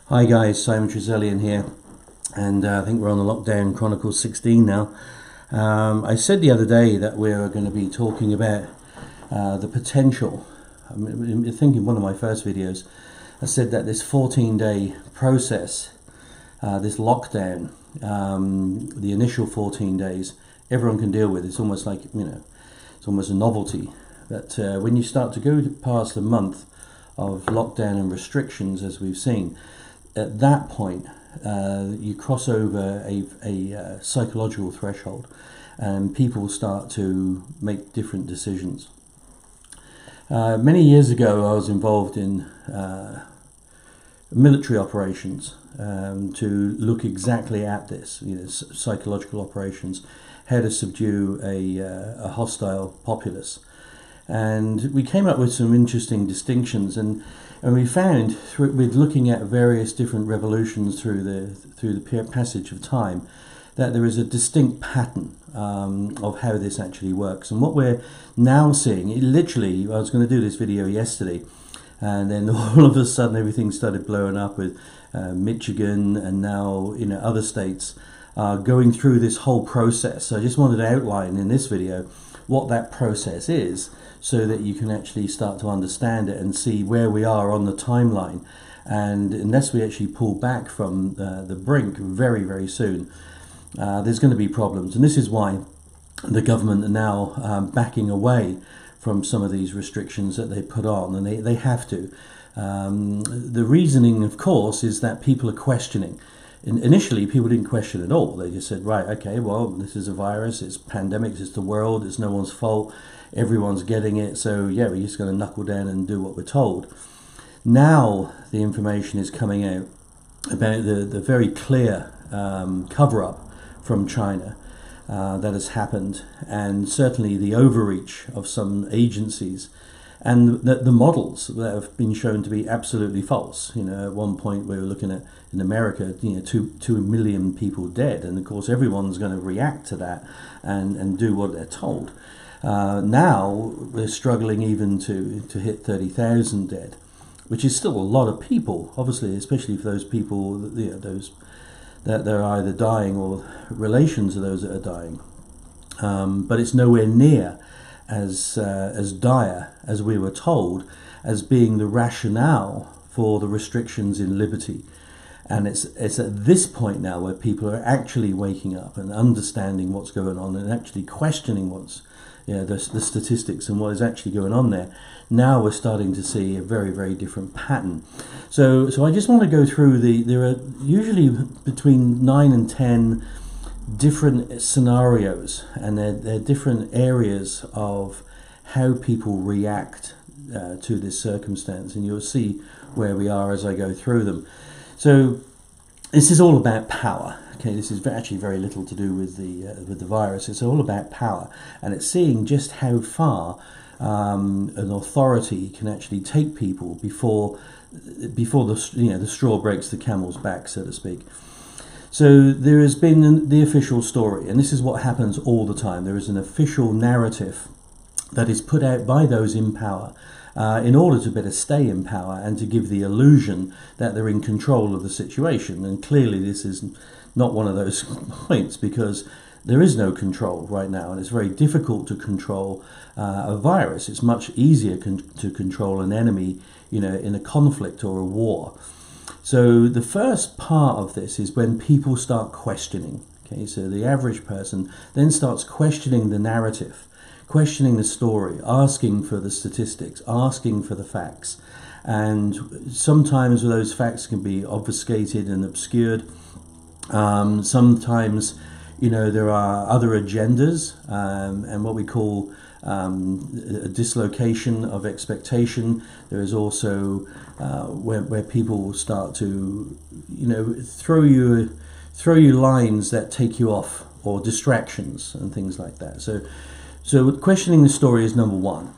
Hi guys, Simon Trezellian here, and I think we're on the lockdown Chronicles 16 now. I said the other day that we're going to be talking about the potential. I think in one of my first videos I said that this 14-day process, this lockdown, the initial 14 days, everyone can deal with. It's almost like, it's almost a novelty. But when you start to go past a month of lockdown and restrictions, as we've seen, at that point, you cross over a psychological threshold, and people start to make different decisions. Many years ago, I was involved in military operations to look exactly at this, psychological operations, how to subdue a hostile populace. And we came up with some interesting distinctions, and we found with looking at various different revolutions through the passage of time that there is a distinct pattern of how this actually works. And what we're now seeing, literally, I was going to do this video yesterday, and then all of a sudden everything started blowing up with Michigan and now other states going through this whole process. So I just wanted to outline in this video what that process is, so that you can actually start to understand it and see where we are on the timeline. And unless we actually pull back from the brink very, very soon, there's going to be problems. And this is why the government are now backing away from some of these restrictions that they put on, and they have to. The reasoning, of course, is that people are questioning. Initially, people didn't question at all. They just said, right, okay, well, this is a virus, it's pandemics, it's the world, it's no one's fault, everyone's getting it, so yeah, we're just going to knuckle down and do what we're told. Now the information is coming out about the very clear cover-up from China that has happened, and certainly the overreach of some agencies, and the models that have been shown to be absolutely false. At one point we were looking at, in America, 2 million people dead, and of course everyone's going to react to that and do what they're told. Now we're struggling even to hit 30,000 dead, which is still a lot of people, obviously, especially for those people, those that they're either dying or relations of those that are dying. But it's nowhere near as dire as we were told as being the rationale for the restrictions in liberty. And it's at this point now where people are actually waking up and understanding what's going on and actually questioning what's the statistics and what is actually going on there. Now we're starting to see a very, very different pattern. So I just want to go through there are usually between 9 and 10 different scenarios, and they're different areas of how people react to this circumstance, and you'll see where we are as I go through them. So this is all about power. Okay, this is actually very little to do with the virus. It's all about power, and it's seeing just how far an authority can actually take people before the straw breaks the camel's back, so to speak. So there has been the official story, and this is what happens all the time. There is an official narrative that is put out by those in power in order to better stay in power and to give the illusion that they're in control of the situation. And clearly this is not one of those points, because there is no control right now, and it's very difficult to control a virus. It's much easier to control an enemy, in a conflict or a war. So the first part of this is when people start questioning. Okay, so the average person then starts questioning the narrative, questioning the story, asking for the statistics, asking for the facts. And sometimes those facts can be obfuscated and obscured. Sometimes, there are other agendas, and what we call a dislocation of expectation. There is also where people will start to, throw you lines that take you off, or distractions and things like that. So questioning the story is number one.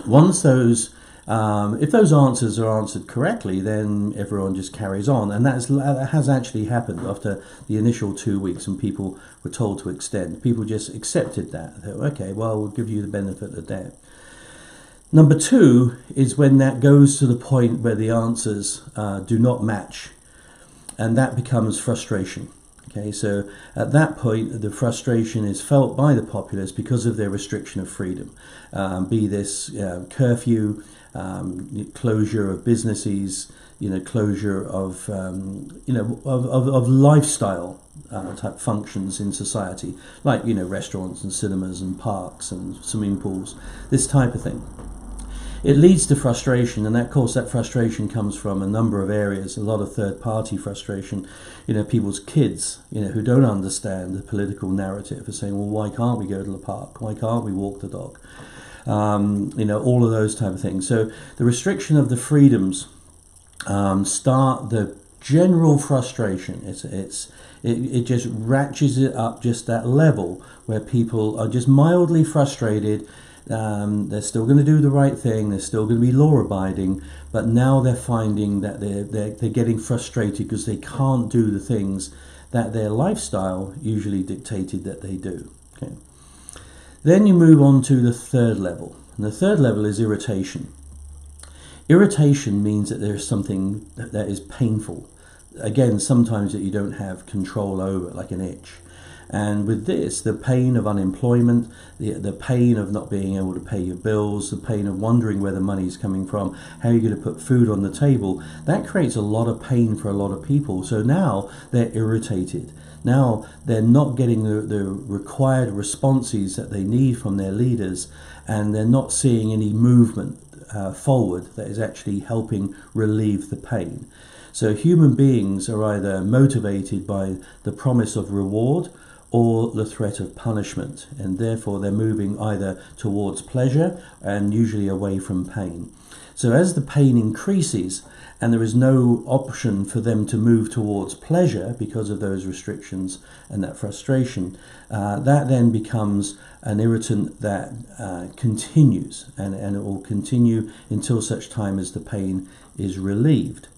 Once those, if those answers are answered correctly, then everyone just carries on, and that has actually happened after the initial 2 weeks, and people were told to extend. People just accepted that. They thought, okay, well, we'll give you the benefit of the doubt. Number two is when that goes to the point where the answers do not match and that becomes frustration. Okay, so at that point, the frustration is felt by the populace because of their restriction of freedom, be this curfew, closure of businesses, closure of of lifestyle type functions in society, like restaurants and cinemas and parks and swimming pools, this type of thing. It leads to frustration, and of course that frustration comes from a number of areas, a lot of third-party frustration, people's kids, who don't understand the political narrative, are saying, well, why can't we go to the park? Why can't we walk the dog? All of those type of things. So the restriction of the freedoms start the general frustration. It just ratchets it up just that level where people are just mildly frustrated. They're still going to do the right thing, they're still going to be law-abiding, but now they're finding that they're getting frustrated because they can't do the things that their lifestyle usually dictated that they do. Okay. Then you move on to the third level, and the third level is irritation. Irritation means that there's something that is painful, again, sometimes that you don't have control over, like an itch. And with this, the pain of unemployment, the pain of not being able to pay your bills, the pain of wondering where the money's coming from, how you're going to put food on the table, that creates a lot of pain for a lot of people. So now they're irritated. Now they're not getting the required responses that they need from their leaders, and they're not seeing any movement forward that is actually helping relieve the pain. So human beings are either motivated by the promise of reward or the threat of punishment, and therefore they're moving either towards pleasure and usually away from pain. So as the pain increases and there is no option for them to move towards pleasure because of those restrictions and that frustration, that then becomes an irritant that continues, and it will continue until such time as the pain is relieved.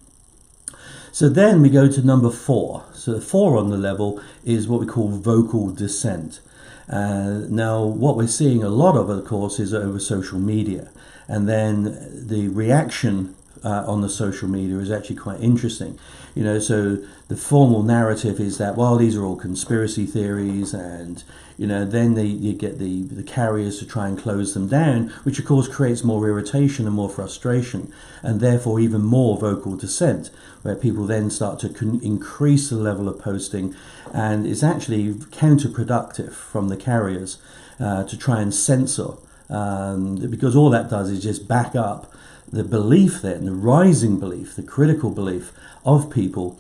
So then we go to number 4. So 4 on the level is what we call vocal dissent. Now what we're seeing a lot of course, is over social media. And then the reaction on the social media is actually quite interesting. So the formal narrative is that, well, these are all conspiracy theories, and then you get the carriers to try and close them down, which of course creates more irritation and more frustration, and therefore even more vocal dissent, where people then start to increase the level of posting, and it's actually counterproductive from the carriers to try and censor, because all that does is just back up the belief then, the rising belief, the critical belief of people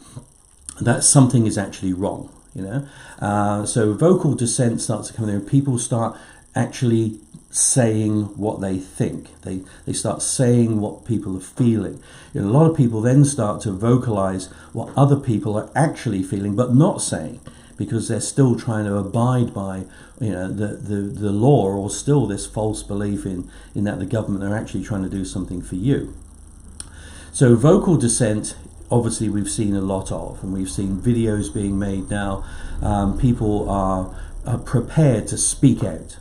that something is actually wrong. So vocal dissent starts to come in. People start actually saying what they think. They start saying what people are feeling. A lot of people then start to vocalize what other people are actually feeling but not saying, because they're still trying to abide by the law, or still this false belief in that the government are actually trying to do something for you. So vocal dissent, obviously we've seen a lot of, and we've seen videos being made now. People are prepared to speak out.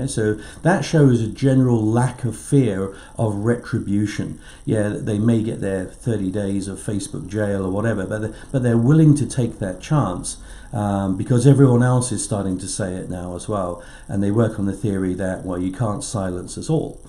So that shows a general lack of fear of retribution. They may get their 30 days of Facebook jail or whatever, but they're willing to take that chance because everyone else is starting to say it now as well, and they work on the theory that, well, you can't silence us all.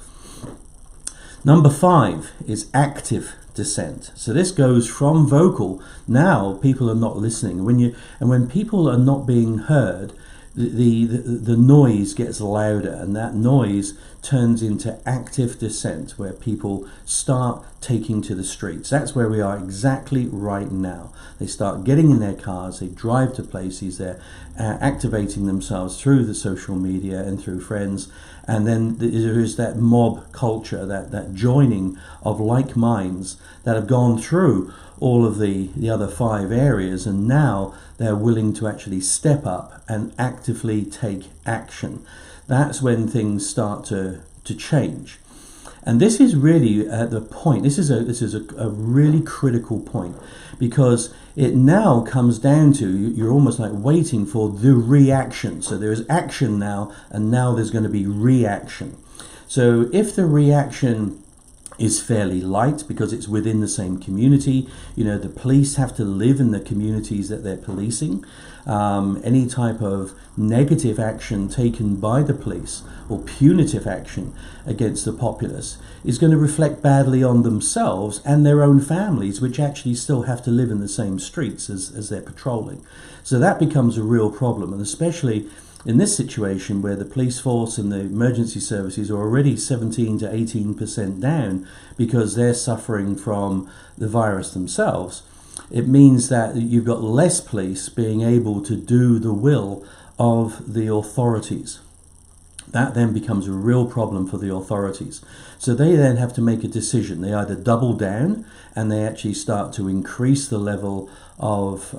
Number 5 is active dissent. So this goes from vocal. Now people are not listening. When people are not being heard, the noise gets louder, and that noise turns into active dissent, where people start taking to the streets. That's where we are exactly right now. They start getting in their cars, they drive to places, they're activating themselves through the social media and through friends, and then there is that mob culture, that joining of like minds that have gone through all of the other 5 areas, and now they're willing to actually step up and actively take action. That's when things start to change. And this is really at the point, this is a really critical point, because it now comes down to, you're almost like waiting for the reaction. So there is action now, and now there's going to be reaction. So if the reaction is fairly light because it's within the same community. You know, the police have to live in the communities that they're policing. Any type of negative action taken by the police or punitive action against the populace is going to reflect badly on themselves and their own families, which actually still have to live in the same streets as they're patrolling. So that becomes a real problem, and especially in this situation where the police force and the emergency services are already 17 to 18% down because they're suffering from the virus themselves, it means that you've got less police being able to do the will of the authorities. That then becomes a real problem for the authorities. So they then have to make a decision. They either double down and they actually start to increase the level of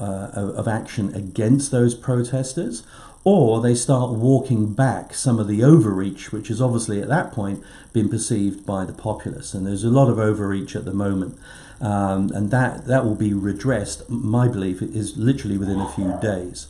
action against those protesters, or they start walking back some of the overreach, which has obviously at that point been perceived by the populace. And there's a lot of overreach at the moment. And that will be redressed, my belief, is literally within a few days.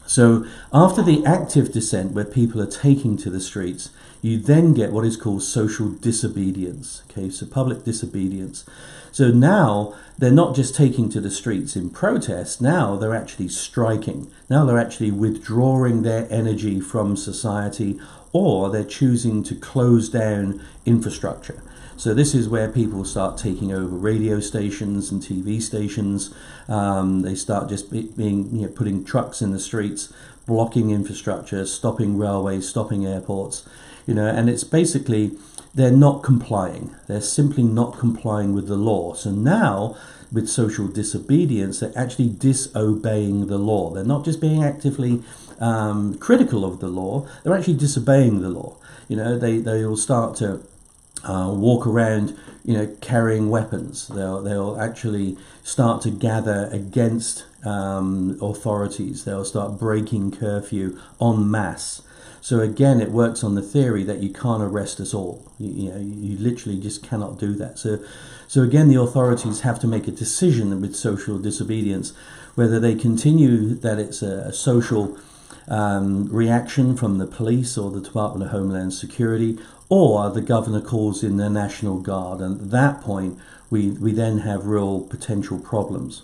So after the active dissent, where people are taking to the streets, you then get what is called social disobedience. Okay, so public disobedience. So now they're not just taking to the streets in protest, now they're actually striking. Now they're actually withdrawing their energy from society, or they're choosing to close down infrastructure. So this is where people start taking over radio stations and TV stations. They start just being, putting trucks in the streets, blocking infrastructure, stopping railways, stopping airports, and it's basically they're not complying. They're simply not complying with the law. So now, with social disobedience, they're actually disobeying the law. They're not just being actively critical of the law, they're actually disobeying the law. They will start to walk around, carrying weapons. They'll actually start to gather against authorities. They'll start breaking curfew en masse. So again, it works on the theory that you can't arrest us all. You literally just cannot do that. So again, the authorities have to make a decision with social disobedience, whether they continue that it's a social reaction from the police or the Department of Homeland Security, or the governor calls in the National Guard. And at that point, we then have real potential problems.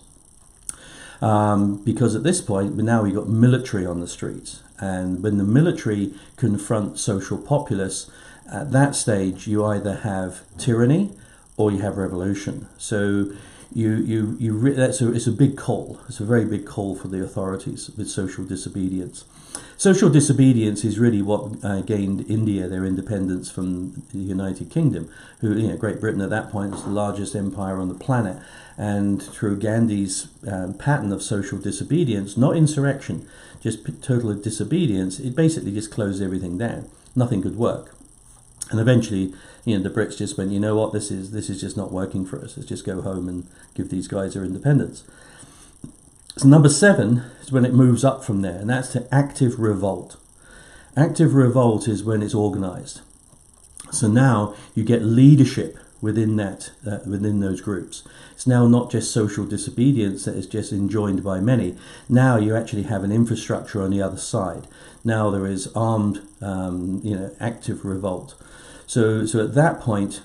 Because at this point, now we've got military on the streets. And when the military confront social populace, at that stage, you either have tyranny or you have revolution. So it's a big call. It's a very big call for the authorities with social disobedience. Social disobedience is really what gained India their independence from the United Kingdom, who, Great Britain at that point was the largest empire on the planet. And through Gandhi's pattern of social disobedience, not insurrection, just total disobedience, it basically just closed everything down. Nothing could work. And eventually, the Brits just went, you know what, this is just not working for us. Let's just go home and give these guys their independence. So number 7 is when it moves up from there, and that's to active revolt. Active revolt is when it's organized. So now you get leadership within within those groups. It's now not just social disobedience that is just enjoined by many. Now you actually have an infrastructure on the other side. Now there is armed, active revolt. So at that point,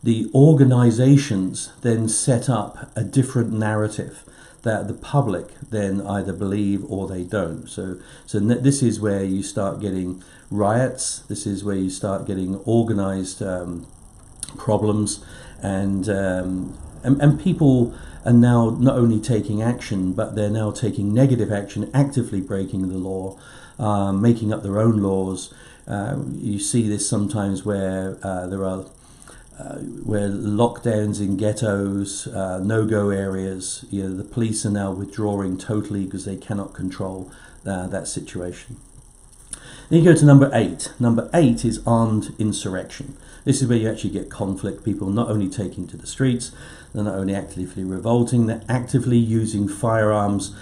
the organizations then set up a different narrative that the public then either believe or they don't. So this is where you start getting riots. This is where you start getting organized problems, and people are now not only taking action, but they're now taking negative action, actively breaking the law, making up their own laws. You see this sometimes where there are where lockdowns in ghettos, no-go areas. The police are now withdrawing totally because they cannot control that situation. Then you go to number 8. Number 8 is armed insurrection. This is where you actually get conflict. People not only taking to the streets, they're not only actively revolting, they're actively using firearms,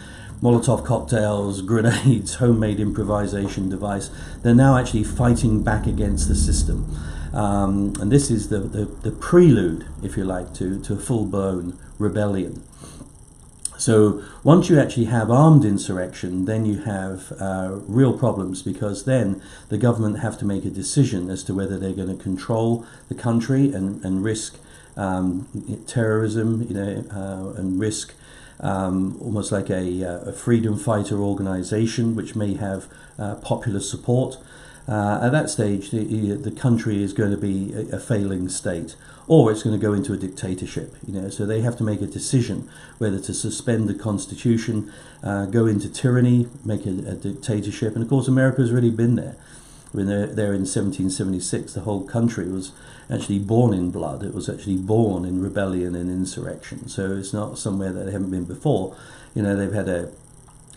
Molotov cocktails, grenades, homemade improvisation device. They're now actually fighting back against the system. And this is the prelude, if you like, to a full-blown rebellion. So once you actually have armed insurrection, then you have real problems, because then the government have to make a decision as to whether they're going to control the country and risk terrorism, and risk almost like a freedom fighter organization which may have popular support. At that stage, the country is going to be a failing state, or it's going to go into a dictatorship. So they have to make a decision whether to suspend the constitution, go into tyranny, make a dictatorship. And of course, America's already been there. When they're in 1776, the whole country was actually born in blood. It was actually born in rebellion and insurrection. So it's not somewhere that they haven't been before. They've had a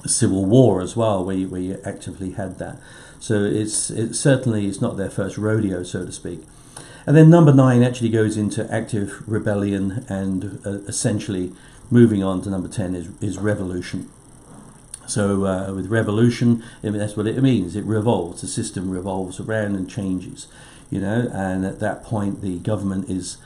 civil war as well, where you actively had that. So it's certainly not their first rodeo, so to speak. And then number 9 actually goes into active rebellion, and essentially moving on to number 10 is revolution. So with revolution, that's what it means. It revolves. The system revolves around and changes. And at that point, the government is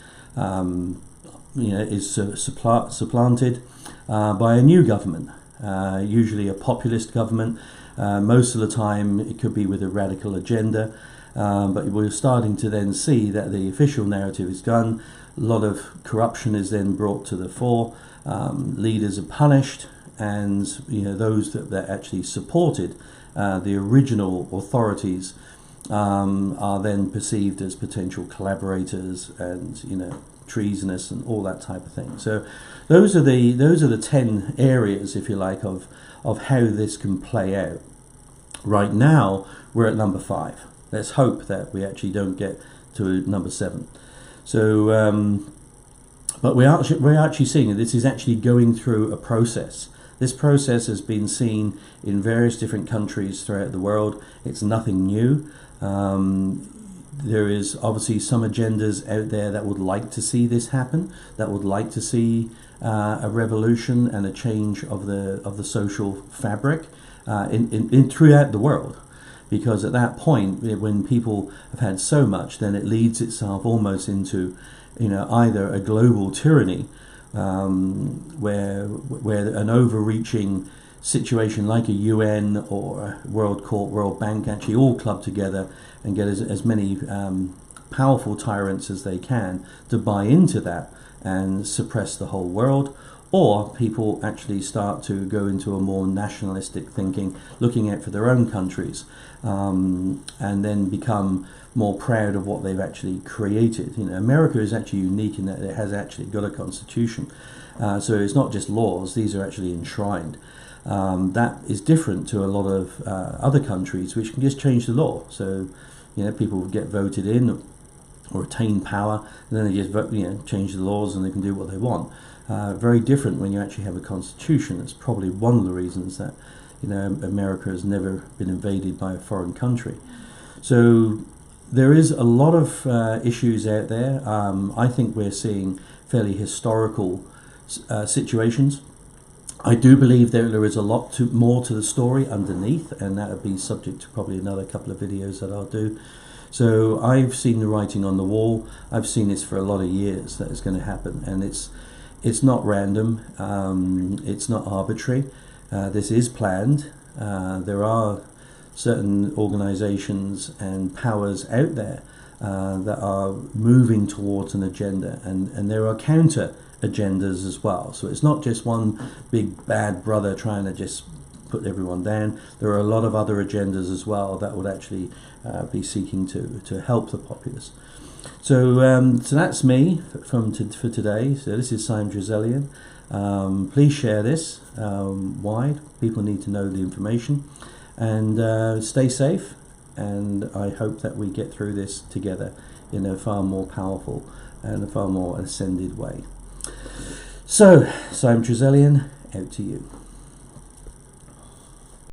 supplanted by a new government. Usually a populist government. Most of the time it could be with a radical agenda, but we're starting to then see that the official narrative is gone. A lot of corruption is then brought to the fore. Leaders are punished, and those that actually supported the original authorities are then perceived as potential collaborators and treasonous and all that type of thing. So those are the 10 areas, if you like, of how this can play out. Right now we're at number 5. Let's hope that we actually don't get to number 7. So but we're actually seeing that this is actually going through a process. This process has been seen in various different countries throughout the world. It's nothing new. There is obviously some agendas out there that would like to see this happen, that would like to see a revolution and a change of the social fabric in throughout the world. Because at that point, when people have had so much, then it leads itself almost into either a global tyranny, where an overreaching situation like a UN or a World Court, World Bank actually all club together and get as many powerful tyrants as they can to buy into that and suppress the whole world. Or people actually start to go into a more nationalistic thinking, looking out for their own countries, and then become more proud of what they've actually created. America is actually unique in that it has actually got a constitution. So it's not just laws, these are actually enshrined. That is different to a lot of other countries which can just change the law. So people get voted in or attain power, and then they just vote, change the laws, and they can do what they want. Very different when you actually have a constitution. That's probably one of the reasons that America has never been invaded by a foreign country. So there is a lot of issues out there. I think we're seeing fairly historical situations. I do believe there is a lot more to the story underneath, and that would be subject to probably another couple of videos that I'll do. So I've seen the writing on the wall. I've seen this for a lot of years that it's going to happen, and it's not random. It's not arbitrary. This is planned. There are certain organizations and powers out there that are moving towards an agenda, and there are counter agendas as well. So it's not just one big bad brother trying to just put everyone down. There are a lot of other agendas as well that would actually be seeking to help the populace. So that's me for today. So this is Simon Drizelian. Please share this wide. People need to know the information, and stay safe. And I hope that we get through this together in a far more powerful and a far more ascended way. So, Simon Drizelian, out to you.